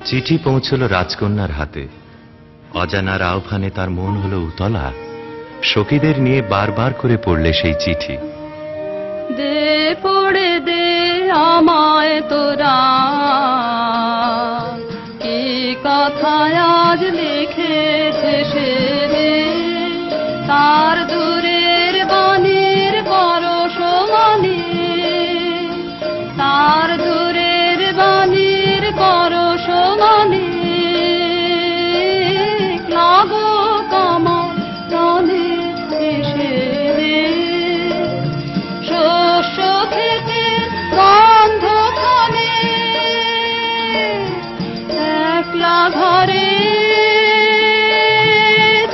চিঠি পৌঁছল রাজকন্যার হাতে। অজানার আহ্বানে তার মন হল উতলা। সখীদের নিয়ে বারবার করে পড়লে সেই চিঠি। দে পড়ে দে আমায় তোরা, কি কথায় আজ লিখে শেষে দে, তার দূরের বাণীর পরশ মানে, তার দূরের বাণীর পরশ মানে, লাগো কামার প্রাণে এসে দে, শস্য ক্ষেতের গন্ধ খানে, একলা ঘরে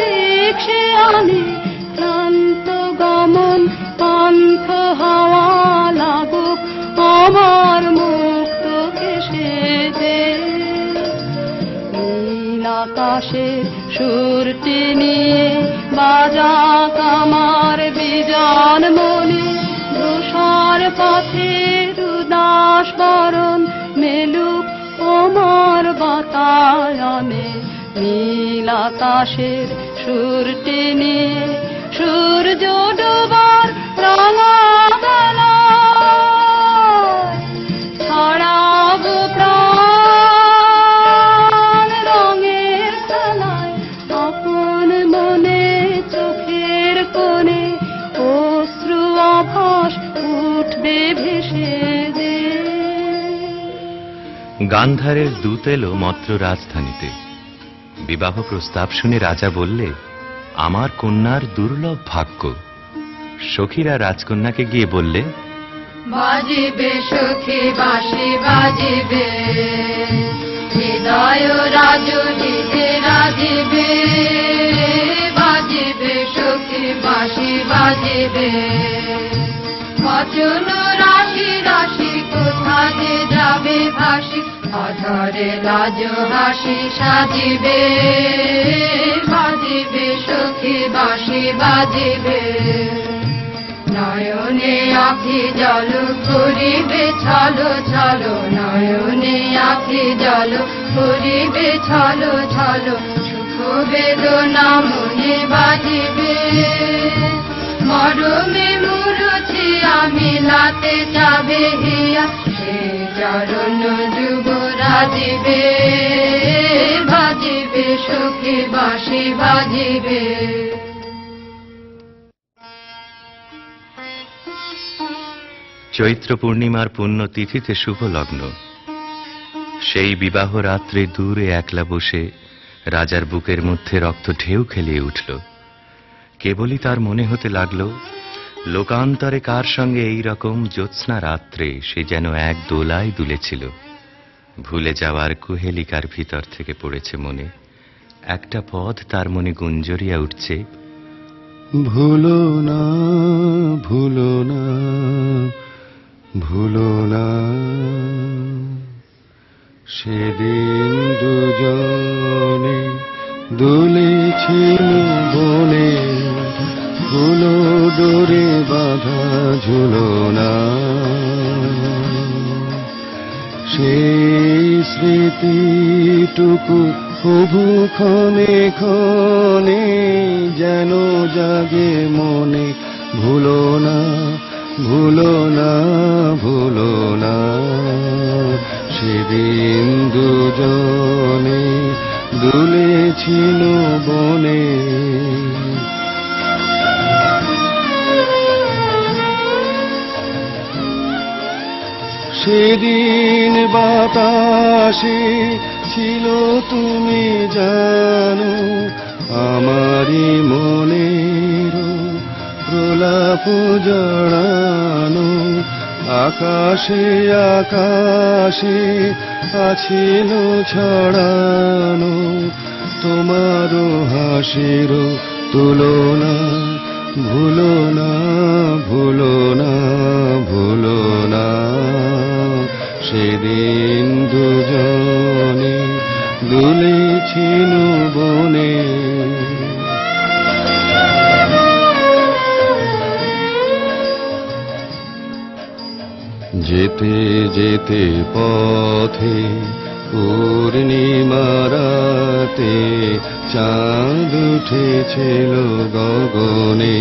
দেখছে আনে, ক্লান্ত গমন পান্থ হাওয়া লাগুক আমার মুক্ত কেশে দে, নীল আকাশের সুরটি নিয়ে বাজাক আমার বিজন মনে, ধূসর পথের উদাস বরণ মেলুক আমার বাতায়নে, নীল আকাশের সুরটি নিয়ে সূর্য ডোবার রাঙা বেলায় ছড়াবো প্রাণ রঙের খেলায়, আপন মনে চোখের কোণে অশ্রু আভাস উঠবে ভেসে দে। গান্ধারের দূত এলো মত্র রাজধানীতে। বিবাহ প্রস্তাব শুনে রাজা বললে, আমার কন্যার দুর্লভ ভাগ্য। সখীরা রাজকন্যাকে গিয়ে বললে, বাজিবে সখী বাঁশি বাজিবে, হৃদয় রাজনীতে রাজিবে, বাজিবে সখী বাঁশি বাজিবে, বচন রাশি রাশি কোথা যে যাবে ভাসি, অধরে লাজ হাসি সাজিবে, বাজিবে সখী বাঁশি বাজিবে, নয়নে আখি জল করিবে ছলো ছলো, নয়নে আখি জল করিবে ছলো ছলো, সুখ বেদনা মনে বাজিবে, মরমে মুরছি আমি লাতে যাবে হিয়া, সে চরণ যুগ রাজিবে, বাজিবে সখী বাঁশি বাজিবে। চৈত্র পূর্ণিমার পুণ্য তিথিতে শুভ লগ্ন। সেই বিবাহ রাত্রে দূরে একলা বসে রাজার বুকের মধ্যে রক্ত ঢেউ খেলিয়ে উঠল। কেবলই তার মনে হতে লাগল, লোকান্তরে কার সঙ্গে এই রকম জ্যোৎস্না রাত্রে সে যেন এক দোলায় দুলেছিল। ভুলে যাওয়ার কুহেলিকার ভিতর থেকে পড়েছে মনে। একটা পদ তার মনে গুঞ্জরিয়া উঠছে, ভুলো না ভুলো না ভুলো না, সেদিন দুজনে দুলেছিল বনে, ফুলো ডোরে বাঁধা ঝুলো না, সেই স্মৃতিটুকু প্রভু ক্ষণে ক্ষণে যেন জাগে মনে, ভুলো না ভুলো না ভুলো না, সেদিন দুজনে দুলেছিল বনে। সেদিন বাতাসে ছিল তুমি জানো, আমারি মনের প্রলাপ জড়ানো, আকাশে আকাশে আছিল ছড়ানো, তোমারও হাসির তুলনা, ভুলো না ভুলো না ভুলো না, সেদিন দুজনে দুলেছিল বনে। যেতে যেতে পথে পূর্ণিমা রাতে চাঁদ উঠেছিল গগনে,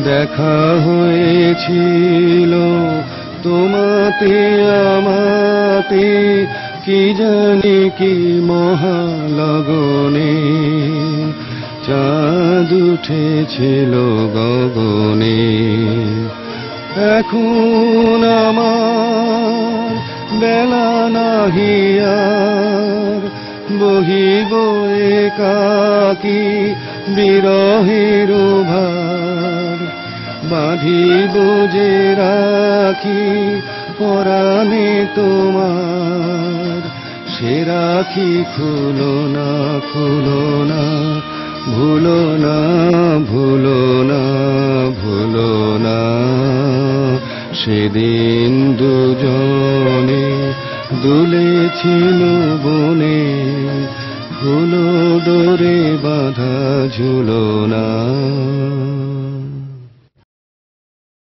দেখা হয়েছিল তোমাতে আমাতে, কি জানি কি মহালগনে, চাঁদ উঠেছিল গগনে। এখন আমার বেলা নাহি আর, বহিব একাকী বিরহের ভার, বাঁধিব যে রাখি পরাণে তোমার, সে রাখি খুলো না, খুলো না, ভুলো না, ভুলো না, ভুলো না। সেদিন দুজনে দুলেছিল বনে, ফুলো ডোরে বাঁধা ঝুলনা।